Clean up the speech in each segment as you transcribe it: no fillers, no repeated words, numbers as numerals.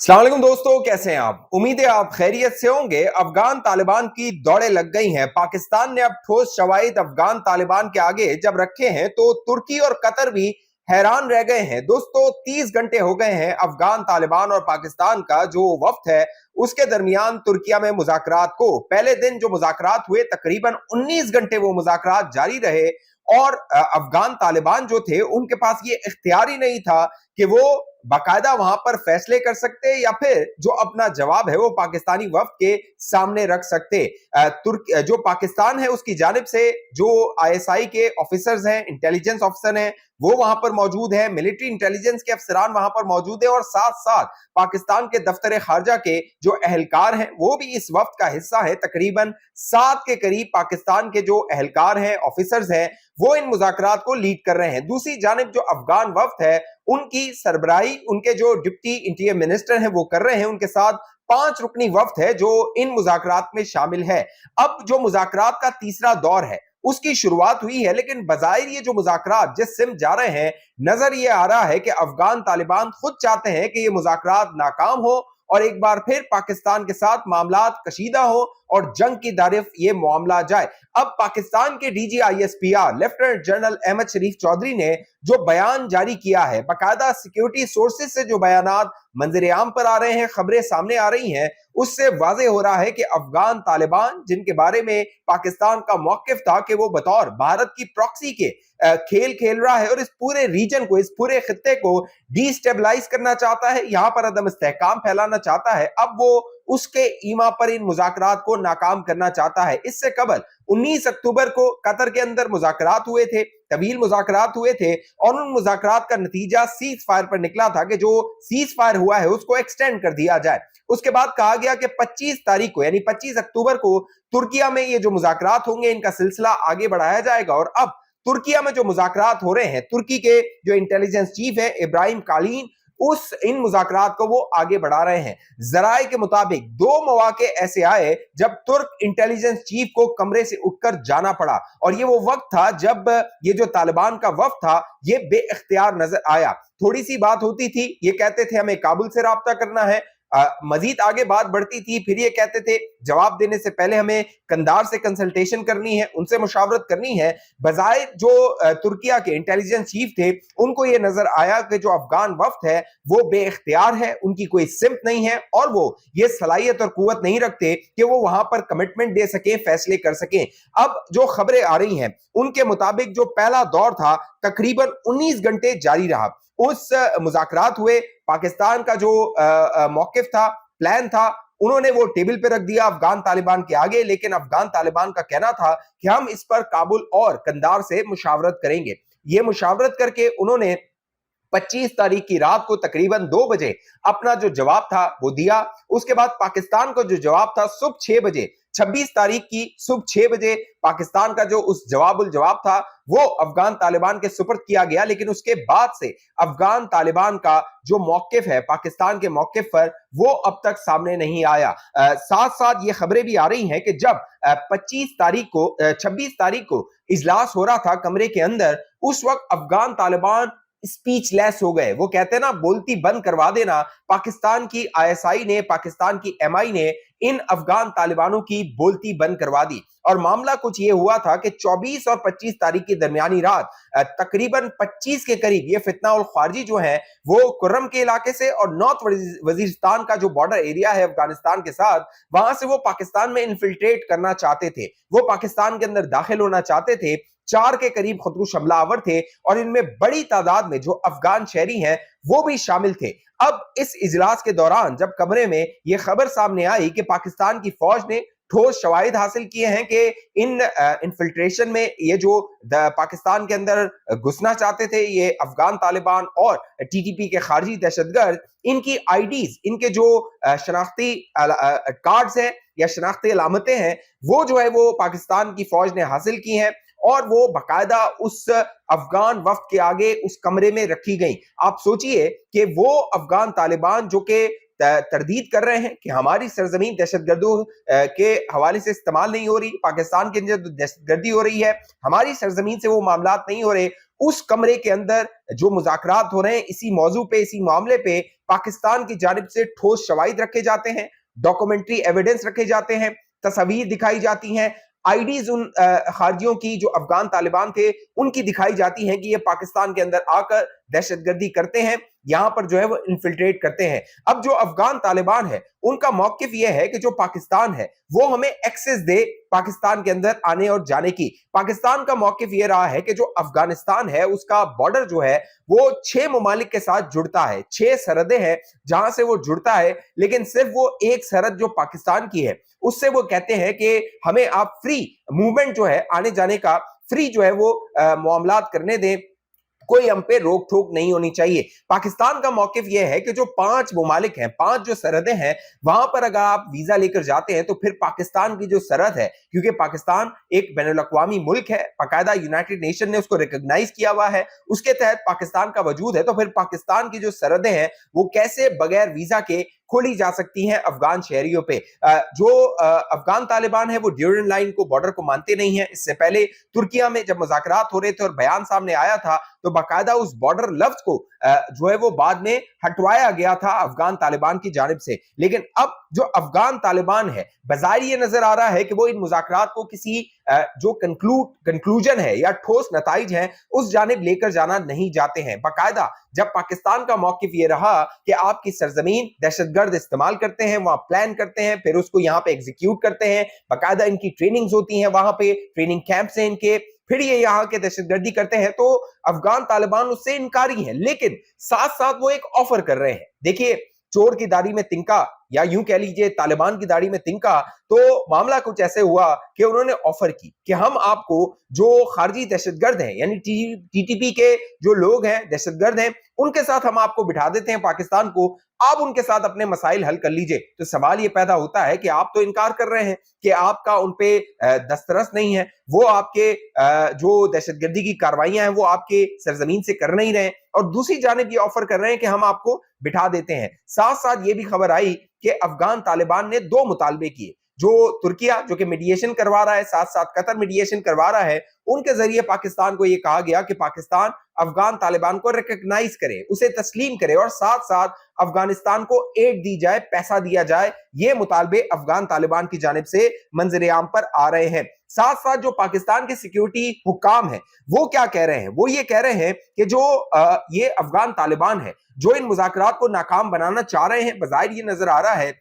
अस्सलाम वालेकुम दोस्तों, कैसे हैं आप? उम्मीद है आप खैरियत से होंगे। अफगान तालिबान की दौड़ें लग गई हैं। पाकिस्तान ने अब ठोस शवाहिद अफगान तालिबान के आगे जब रखे हैं तो तुर्की और कतर भी हैरान रह गए हैं। दोस्तों, 30 घंटे हो गए हैं अफगान तालिबान और पाकिस्तान का जो वफ्द है उसके दरमियान तुर्किया में मुज़ाकरात को। पहले दिन जो मुज़ाकरात हुए तकरीबन 19 घंटे वो मुज़ाकरात जारी रहे और अफगान तालिबान जो थे उनके पास ये इख्तियार ही नहीं था कि वो बाकायदा वहां पर फैसले कर सकते या फिर जो अपना जवाब है वो पाकिस्तानी वफ्द के सामने रख सकते। जो पाकिस्तान है उसकी जानिब से जो आईएसआई के ऑफिसर्स हैं, इंटेलिजेंस ऑफिसर हैं, वो वहां पर मौजूद है, मिलिट्री इंटेलिजेंस के अफसरान वहां पर मौजूद है और साथ साथ पाकिस्तान के दफ्तर खारजा के जो अहलकार हैं वो भी इस वक्त का हिस्सा है। तकरीबन 7 के करीब पाकिस्तान के जो अहलकार हैं, ऑफिसर्स हैं, वो इन मुज़ाकरात को लीड कर रहे हैं। दूसरी जानिब जो अफगान वफ्द है उनकी सरबराही उनके जो डिप्टी इंटीरियर मिनिस्टर हैं वो कर रहे हैं। उनके साथ 5 रुकनी वफ्द है जो इन मुज़ाकरात में शामिल है। अब जो मुज़ाकरात का तीसरा दौर है उसकी शुरुआत हुई है, लेकिन बजाहिर ये जो मुज़ाकरात जिस सिमत जा रहे हैं, नजर ये आ रहा है कि अफगान तालिबान खुद चाहते हैं कि ये मुज़ाकरात नाकाम हो और एक बार फिर पाकिस्तान के साथ मामलात कशीदा हो और जंग की तारीफ ये मामला जाए। अब पाकिस्तान के DGISPR लेफ्टिनेंट जनरल अहमद शरीफ चौधरी ने जो बयान जारी किया है, बाकायदा सिक्योरिटी सोर्सेज से जो बयानात मंजर आम पर आ रहे हैं, खबरें सामने आ रही हैं, उससे वाज़ेह हो रहा है कि अफगान तालिबान जिनके बारे में पाकिस्तान का मौकिफ था कि वो बतौर भारत की प्रॉक्सी के खेल खेल रहा है और इस पूरे रीजन को, इस पूरे खित्ते को डिस्टेबलाइज करना चाहता है, यहां पर अदम इस्तेहकाम फैलाना चाहता है, अब वो उसके ईमा पर इन मुज़ाकरात को नाकाम करना चाहता है। इससे कबल 19 अक्टूबर को कतर के अंदर मुज़ाकरात हुए थे, तवील मुज़ाकरात हुए थे और उन मुज़ाकरात का नतीजा सीज फायर पर निकला था कि जो सीज फायर हुआ है उसको एक्सटेंड कर दिया जाए। उसके बाद कहा गया कि 25 तारीख को यानी 25 अक्टूबर को तुर्किया में ये जो मुज़ाकरात होंगे इनका सिलसिला आगे बढ़ाया जाएगा। और अब तुर्किया में जो मुज़ाकरात हो रहे हैं, तुर्की के जो इंटेलिजेंस चीफ है इब्राहिम कालीन, उस इन मुज़ाकरात को वो आगे बढ़ा रहे हैं। जराए के मुताबिक 2 मौके ऐसे आए जब तुर्क इंटेलिजेंस चीफ को कमरे से उठकर जाना पड़ा और ये वो वक्त था जब ये जो तालिबान का वफ्द था ये बेइख्तियार नजर आया। थोड़ी सी बात होती थी, ये कहते थे हमें काबुल से राब्ता करना है, मजीद आगे बात बढ़ती थी, फिर ये कहते थे जवाब देने से पहले हमें कंधार से कंसल्टेशन करनी है, उनसे मुशावरत करनी है। बजाय जो तुर्किया के इंटेलिजेंस चीफ थे उनको ये नजर आया कि जो अफगान वफ्द है वो बेइख्तियार है, उनकी कोई सिमत नहीं है और वो ये सलाहियत और कुव्वत नहीं रखते कि वो वहां पर कमिटमेंट दे सके, फैसले कर सके। अब जो खबरें आ रही हैं उनके मुताबिक जो पहला दौर था तकरीबन 19 घंटे जारी रहा। उस मुज़ाकरात हुए, पाकिस्तान का जो मौकिफ था, प्लान था, उन्होंने वो टेबल पे रख दिया अफगान तालिबान के आगे, लेकिन अफगान तालिबान का कहना था कि हम इस पर काबुल और कंधार से मुशावरत करेंगे। ये मुशावरत करके उन्होंने 25 तारीख की रात को तकरीबन 2 बजे अपना जो जवाब था वो दिया। उसके बाद पाकिस्तान का जो जवाब था सुबह 6 बजे, 26 तारीख की सुबह 6 बजे पाकिस्तान का जो उस जवाब था वो अफगान तालिबान के सुपर्द किया गया। लेकिन उसके बाद से अफगान तालिबान का जो मौकिफ है पाकिस्तान के मौकिफ पर वो अब तक सामने नहीं आया। साथ साथ ये खबरें भी आ रही हैं कि जब 26 तारीख को इजलास हो रहा था कमरे के अंदर, उस वक्त अफगान तालिबान स्पीचलेस हो गए। वो कहते हैं ना, बोलती बंद करवा देना। पाकिस्तान की आईएसआई ने, पाकिस्तान की एमआई ने इन अफगान तालिबानों की बोलती बंद करवा दी। और मामला कुछ ये हुआ था कि 24 और 25 तारीख की दरमियानी रात तकरीबन 25 के करीब ये फितना उल खारजी जो है वो कुर्रम के इलाके से और नॉर्थ वजीरिस्तान का जो बॉर्डर एरिया है अफगानिस्तान के साथ, वहां से वो पाकिस्तान में इन्फिल्ट्रेट करना चाहते थे, वो पाकिस्तान के अंदर दाखिल होना चाहते थे। 4 के करीब खुदकुश हमलावर थे और इनमें बड़ी तादाद में जो अफगान शहरी हैं वो भी शामिल थे। अब इस इजलास के दौरान जब कमरे में यह खबर सामने आई कि पाकिस्तान की फौज ने ठोस शवाहिद हासिल किए हैं कि इन इन्फिल्ट्रेशन में ये जो पाकिस्तान के अंदर घुसना चाहते थे ये अफगान तालिबान और टीटीपी के खारजी दहशतगर्द, इनकी आईडीज, इनके जो शनाख्ती कार्ड्स हैं या शनाख्ती अलामतें हैं वो जो है वो पाकिस्तान की फौज ने हासिल की हैं और वो बाकायदा उस अफगान वफ्द के आगे उस कमरे में रखी गई। आप सोचिए कि वो अफगान तालिबान जो कि तरदीद कर रहे हैं कि हमारी सरजमीन दहशतगर्दों के हवाले से इस्तेमाल नहीं हो रही, पाकिस्तान के अंदर दहशतगर्दी हो रही है, हमारी सरजमीन से वो मामलात नहीं हो रहे, उस कमरे के अंदर जो मुज़ाकरात हो रहे हैं इसी मौजू पे, इसी मामले पे, पाकिस्तान की जानिब से ठोस शवाहिद रखे जाते हैं, डॉक्यूमेंट्री एविडेंस रखे जाते हैं, तस्वीर दिखाई जाती हैं, आईडीज उन खारजियों की जो अफगान तालिबान थे उनकी दिखाई जाती हैं कि ये पाकिस्तान के अंदर आकर दहशतगर्दी करते हैं, यहां पर जो है वो इन्फिल्ट्रेट करते हैं। अब जो अफगान तालिबान है उनका मौकिफ ये है कि जो पाकिस्तान है वो हमें एक्सेस दे पाकिस्तान के अंदर आने और जाने की। पाकिस्तान का मौकिफ ये रहा है कि जो अफगानिस्तान है उसका बॉर्डर जो है वो 6 ममालिक के साथ जुड़ता है, 6 सरहदें हैं जहां से वो जुड़ता है, लेकिन सिर्फ वो एक सरहद जो पाकिस्तान की है उससे वो कहते हैं कि हमें आप फ्री मूवमेंट जो है आने जाने का फ्री जो है वो मामलात करने दें, कोई हम पे रोक ठोक नहीं होनी चाहिए। पाकिस्तान का मौकिफ यह है कि जो 5 ममालिक हैं, 5 जो सरहदें हैं, वहां पर अगर आप वीजा लेकर जाते हैं तो फिर पाकिस्तान की जो सरहद है, क्योंकि पाकिस्तान एक बैनुल-अक़वामी मुल्क है, बाकायदा यूनाइटेड नेशन ने उसको रिकॉग्नाइज किया हुआ है, उसके तहत पाकिस्तान का वजूद है, तो फिर पाकिस्तान की जो सरहदें हैं वो कैसे बगैर वीजा के खोली जा सकती हैं अफगान शहरियों पे। जो अफगान तालिबान है वो ड्यूरन लाइन को, बॉर्डर को मानते नहीं है। इससे पहले तुर्किया में जब मुज़ाकरात हो रहे थे और बयान सामने आया था तो बाकायदा उस बॉर्डर लफ्ज को जो है वो बाद में हटवाया गया था अफगान तालिबान की जानिब से। लेकिन अब जो अफगान तालिबान है बज़ाहिर ये नजर आ रहा है कि वो इन मुज़ाकरात को किसी जो कंक्लूजन है या ठोस नताइज हैं उस जानिब लेकर जाना नहीं चाहते हैं। बाकायदा जब पाकिस्तान का मौकिफ ये रहा कि आपकी सरजमीन दहशतगर्द इस्तेमाल करते हैं, वहां प्लान करते हैं, फिर उसको यहाँ पे एग्जीक्यूट करते हैं, बाकायदा इनकी ट्रेनिंग्स होती हैं, वहां पे ट्रेनिंग कैंप्स हैं इनके, फिर ये यहाँ के दहशतगर्दी करते हैं, तो अफगान तालिबान उससे इनकारी है। लेकिन साथ साथ वो एक ऑफर कर रहे हैं। देखिए, चोर की दाढ़ी में तिनका, या यूं कह लीजिए तालिबान की दाढ़ी में तिनका, तो मामला कुछ ऐसे हुआ कि उन्होंने ऑफर की कि हम आपको जो खारजी दहशतगर्द हैं यानी टीटीपी के जो लोग हैं दहशतगर्द हैं उनके साथ हम आपको बिठा देते हैं पाकिस्तान को, आप उनके साथ अपने मसाइल हल कर लीजिए। तो सवाल ये पैदा होता है कि आप तो इनकार कर रहे हैं कि आपका उन पे दस्तरस नहीं है, वो आपके जो दहशतगर्दी की कार्रवाइयां हैं वो आपके सरजमीन से कर नहीं रहे, और दूसरी जानिब ये ऑफर कर रहे हैं कि हम आपको बिठा देते हैं। साथ साथ ये भी खबर आई कि अफगान तालिबान ने 2 मुतालबे किए, जो तुर्किया जो कि मीडिएशन करवा रहा है, साथ साथ कतर मीडिएशन करवा रहा है, उनके जरिए पाकिस्तान को यह कहा गया कि पाकिस्तान अफगान तालिबान को रिकॉग्नाइज करे, उसे तस्लीम करे, और साथ साथ अफगानिस्तान को एड दी जाए, पैसा दिया जाए। ये मुतालबे अफगान तालिबान की जानिब से मंजर आम पर आ रहे हैं। साथ साथ जो पाकिस्तान के सिक्योरिटी हुक्काम है वो क्या कह रहे हैं, वो ये कह रहे हैं कि जो ये अफगान तालिबान है जो इन मुज़ाकरात को नाकाम बनाना चाह रहे हैं, बज़ाहिर ये नजर आ रहा है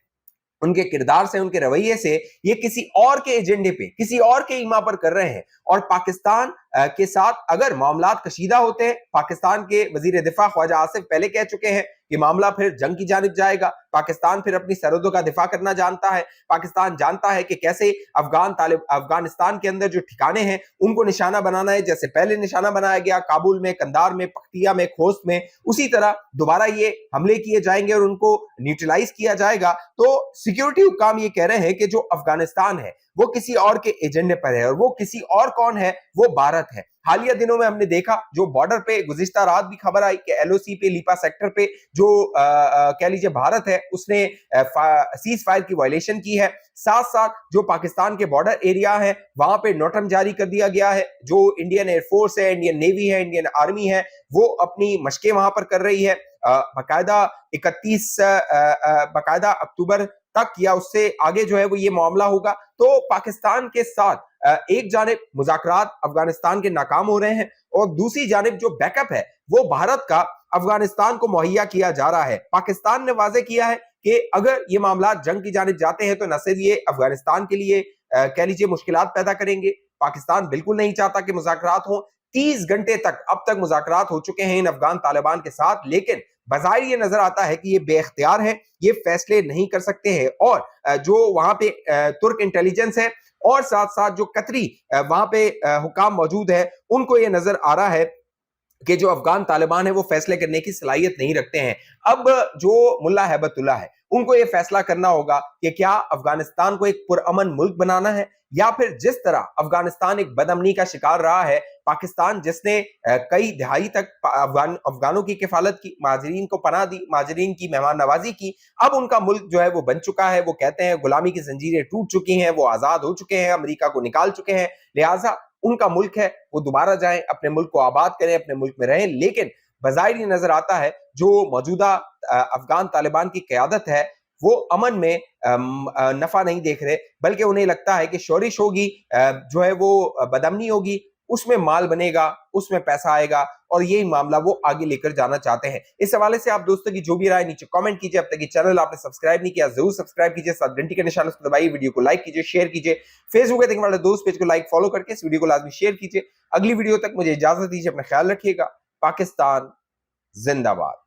उनके किरदार से, उनके रवैये से, ये किसी और के एजेंडे पे, किसी और के ईमा पर कर रहे हैं। और पाकिस्तान के साथ अगर मामलात कशीदा होते हैं, पाकिस्तान के वजीर दिफा ख्वाजा आसिफ पहले कह चुके हैं कि मामला फिर जंग की जानिब जाएगा। पाकिस्तान फिर अपनी सरहदों का दिफा करना जानता है, पाकिस्तान जानता है कि कैसे अफगानिस्तान के अंदर जो ठिकाने हैं उनको निशाना बनाना है, जैसे पहले निशाना बनाया गया काबुल में, कंधार में, पख्तिया में, खोस्त में, उसी तरह दोबारा ये हमले किए जाएंगे और उनको न्यूट्रलाइज किया जाएगा। तो सिक्योरिटी हुक्काम ये कह रहे हैं कि जो अफगानिस्तान है वो किसी और के एजेंडे पर है, और वो किसी और कौन है, वो भारत है। हालिया दिनों में हमने देखा जो बॉर्डर पे गुज़िश्ता रात भी खबर आई कि एलओसी पे, लीपा सेक्टर पे जो कह लीजिए भारत है उसने सीज फायर की वायलेशन की है। साथ साथ जो पाकिस्तान के बॉर्डर एरिया है वहां पे नोटम जारी कर दिया गया है। जो इंडियन एयरफोर्स है, इंडियन नेवी है, इंडियन आर्मी है, वो अपनी मशकें वहां पर कर रही है। बाकायदा 31 बाकायदा अक्टूबर तक या उससे आगे जो है वो ये मामला होगा। तो पाकिस्तान के साथ एक जानिब मुज़ाकरात अफगानिस्तान के नाकाम हो रहे हैं, और दूसरी जानिब जो बैकअप है वो भारत का अफगानिस्तान को मुहैया किया जा रहा है। पाकिस्तान ने वाजे किया है कि अगर ये मामला जंग की जानिब जाते हैं तो न सिर्फ ये अफगानिस्तान के लिए कह लीजिए मुश्किलात पैदा करेंगे, पाकिस्तान बिल्कुल नहीं चाहता कि मुज़ाकरात हो। 30 घंटे तक अब तक मुज़ाकरात हो चुके हैं इन अफगान तालिबान के साथ, लेकिन बज़ाहिर ये नजर आता है कि ये बेख्तियार है, ये फैसले नहीं कर सकते हैं। और जो वहां पे तुर्क इंटेलिजेंस है और साथ साथ जो कतरी वहां पे हुकाम मौजूद है, उनको ये नजर आ रहा है कि जो अफगान तालिबान है वो फैसले करने की सलाहियत नहीं रखते हैं। अब जो मुल्ला हैबतुल्लाह है उनको ये फैसला करना होगा कि क्या अफगानिस्तान को एक पुरअमन मुल्क बनाना है, या फिर जिस तरह अफगानिस्तान एक बदअमनी का शिकार रहा है, पाकिस्तान जिसने कई दहाई तक अफगानों की किफालत की, माजरीन को पनाह दी, माजरीन की मेहमान नवाजी की, अब उनका मुल्क जो है वो बन चुका है। वो कहते हैं गुलामी की जंजीरें टूट चुकी हैं, वो आजाद हो चुके हैं, अमेरिका को निकाल चुके हैं, लिहाजा उनका मुल्क है, वो दोबारा जाएं, अपने मुल्क को आबाद करें, अपने मुल्क में रहें। लेकिन बज़ाहिर ये नजर आता है जो मौजूदा अफगान तालिबान की क़यादत है वो अमन में नफा नहीं देख रहे, बल्कि उन्हें लगता है कि शोरिश होगी, जो है वो बदअमनी होगी, उसमें माल बनेगा, उसमें पैसा आएगा और यही मामला वो आगे लेकर जाना चाहते हैं। इस हवाले से आप दोस्तों की जो भी राय नीचे कमेंट कीजिए। अब तक ये चैनल आपने सब्सक्राइब नहीं किया जरूर सब्सक्राइब कीजिए, साथ घंटी का निशान उसको दबाइए, वीडियो को लाइक कीजिए, शेयर कीजिए, फेसबुक पे देखने वाले दोस्त पेज को लाइक फॉलो करके इस वीडियो को लाजमी शेयर कीजिए। अगली वीडियो तक मुझे इजाजत दीजिए, अपना ख्याल रखिएगा। पाकिस्तान जिंदाबाद।